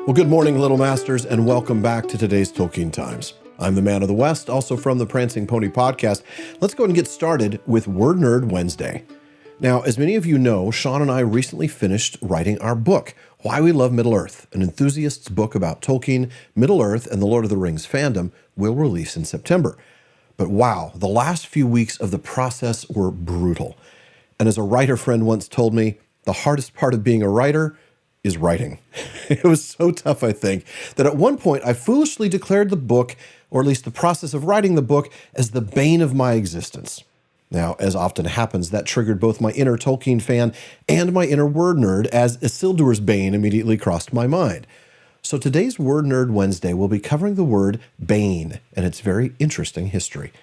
Well, good morning, Little Masters, and welcome back to today's Tolkien Times. I'm the Man of the West, also from the Prancing Pony podcast. Let's go ahead and get started with Word Nerd Wednesday. Now, as many of you know, Sean and I recently finished writing our book, Why We Love Middle-earth, an enthusiast's book about Tolkien, Middle-earth, and the Lord of the Rings fandom, will release in September. But wow, the last few weeks of the process were brutal. And as a writer friend once told me, the hardest part of being a writer is writing. It was so tough, I think, that at one point I foolishly declared the book, or at least the process of writing the book, as the bane of my existence. Now, as often happens, that triggered both my inner Tolkien fan and my inner word nerd, as Isildur's Bane immediately crossed my mind. So today's Word Nerd Wednesday will be covering the word Bane and its very interesting history.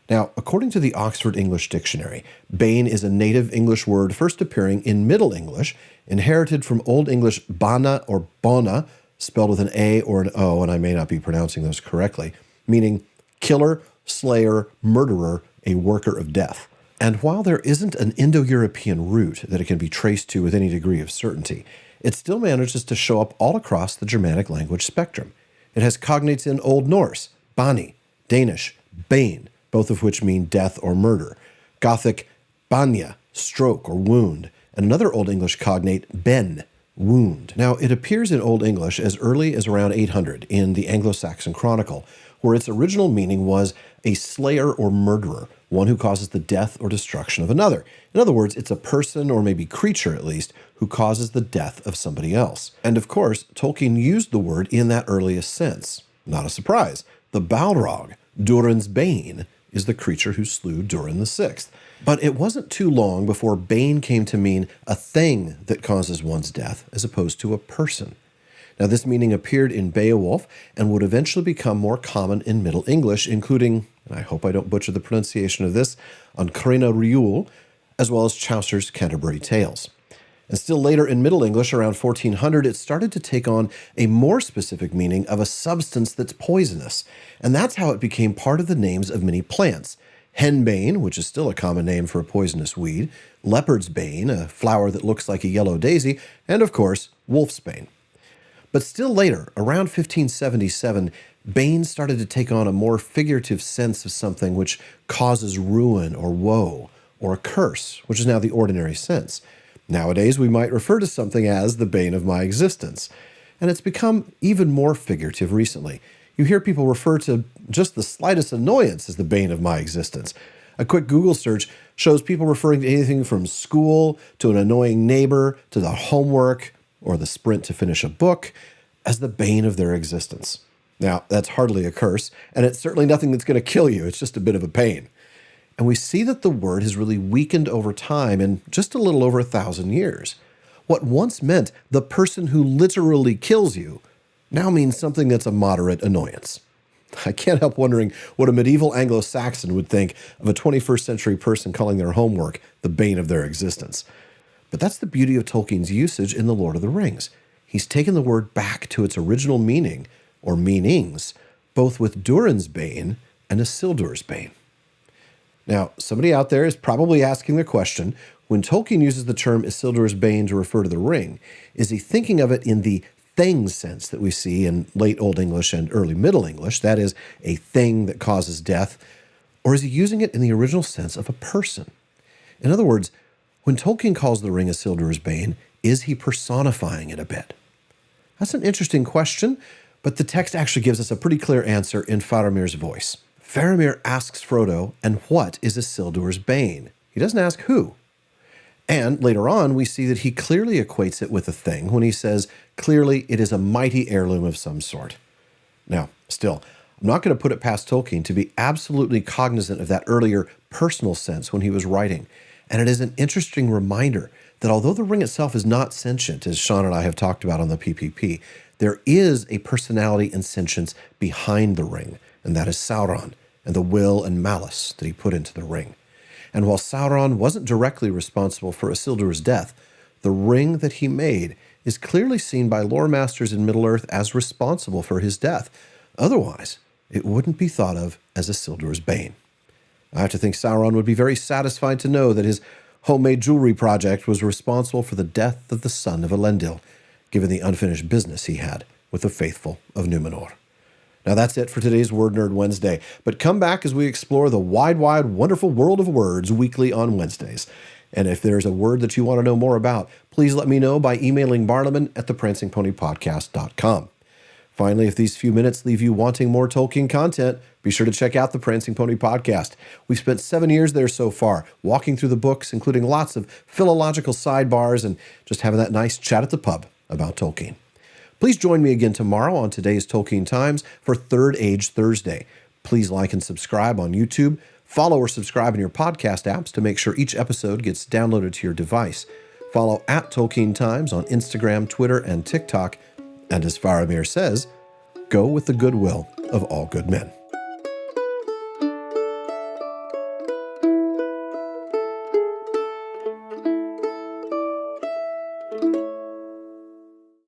Now, according to the Oxford English Dictionary, Bane is a native English word first appearing in Middle English, inherited from Old English bana or bona, spelled with an A or an O, and I may not be pronouncing those correctly, meaning killer, slayer, murderer, a worker of death. And while there isn't an Indo-European root that it can be traced to with any degree of certainty, it still manages to show up all across the Germanic language spectrum. It has cognates in Old Norse, bani, Danish, bane, both of which mean death or murder, Gothic, banya, stroke or wound, and another Old English cognate, ben, wound. Now, it appears in Old English as early as around 800 in the Anglo-Saxon Chronicle, where its original meaning was a slayer or murderer, one who causes the death or destruction of another. In other words, it's a person, or maybe creature at least, who causes the death of somebody else. And of course, Tolkien used the word in that earliest sense. Not a surprise. The Balrog, Durin's Bane, is the creature who slew Durin the Sixth. But it wasn't too long before Bane came to mean a thing that causes one's death, as opposed to a person. Now, this meaning appeared in Beowulf and would eventually become more common in Middle English, including, and I hope I don't butcher the pronunciation of this, on Crenna Riúil, as well as Chaucer's Canterbury Tales. And still later in Middle English, around 1400, it started to take on a more specific meaning of a substance that's poisonous. And that's how it became part of the names of many plants. Henbane, which is still a common name for a poisonous weed, leopard's bane, a flower that looks like a yellow daisy, and of course, wolf's bane. But still later, around 1577, bane started to take on a more figurative sense of something which causes ruin or woe, or a curse, which is now the ordinary sense. Nowadays, we might refer to something as the bane of my existence. And it's become even more figurative recently. You hear people refer to just the slightest annoyance as the bane of my existence. A quick Google search shows people referring to anything from school to an annoying neighbor to the homework or the sprint to finish a book as the bane of their existence. Now, that's hardly a curse, and it's certainly nothing that's going to kill you. It's just a bit of a pain. And we see that the word has really weakened over time in just a little over 1,000 years. What once meant the person who literally kills you now means something that's a moderate annoyance. I can't help wondering what a medieval Anglo-Saxon would think of a 21st century person calling their homework the bane of their existence. But that's the beauty of Tolkien's usage in The Lord of the Rings. He's taken the word back to its original meaning, or meanings, both with Durin's Bane and Isildur's Bane. Now, somebody out there is probably asking the question, when Tolkien uses the term Isildur's Bane to refer to the ring, is he thinking of it in the thing sense that we see in late Old English and early Middle English, that is, a thing that causes death, or is he using it in the original sense of a person? In other words, when Tolkien calls the ring Isildur's Bane, is he personifying it a bit? That's an interesting question, but the text actually gives us a pretty clear answer in Faramir's voice. Faramir asks Frodo, and what is Isildur's Bane? He doesn't ask who. And later on, we see that he clearly equates it with a thing when he says, clearly it is a mighty heirloom of some sort. Now, still, I'm not going to put it past Tolkien to be absolutely cognizant of that earlier personal sense when he was writing. And it is an interesting reminder that although the ring itself is not sentient, as Sean and I have talked about on the PPP, there is a personality and sentience behind the ring, and that is Sauron, and the will and malice that he put into the ring. And while Sauron wasn't directly responsible for Isildur's death, the ring that he made is clearly seen by lore masters in Middle-earth as responsible for his death. Otherwise, it wouldn't be thought of as Isildur's Bane. I have to think Sauron would be very satisfied to know that his homemade jewelry project was responsible for the death of the son of Elendil, given the unfinished business he had with the faithful of Numenor. Now that's it for today's Word Nerd Wednesday, but come back as we explore the wide, wonderful world of words weekly on Wednesdays. And if there's a word that you want to know more about, please let me know by emailing barnabin@theprancingponypodcast.com. Finally, if these few minutes leave you wanting more Tolkien content, be sure to check out the Prancing Pony Podcast. We've spent 7 years there so far, walking through the books, including lots of philological sidebars and just having that nice chat at the pub about Tolkien. Please join me again tomorrow on today's Tolkien Times for Third Age Thursday. Please like and subscribe on YouTube. Follow or subscribe in your podcast apps to make sure each episode gets downloaded to your device. Follow @Tolkien Times on Instagram, Twitter, and TikTok. And as Faramir says, go with the goodwill of all good men.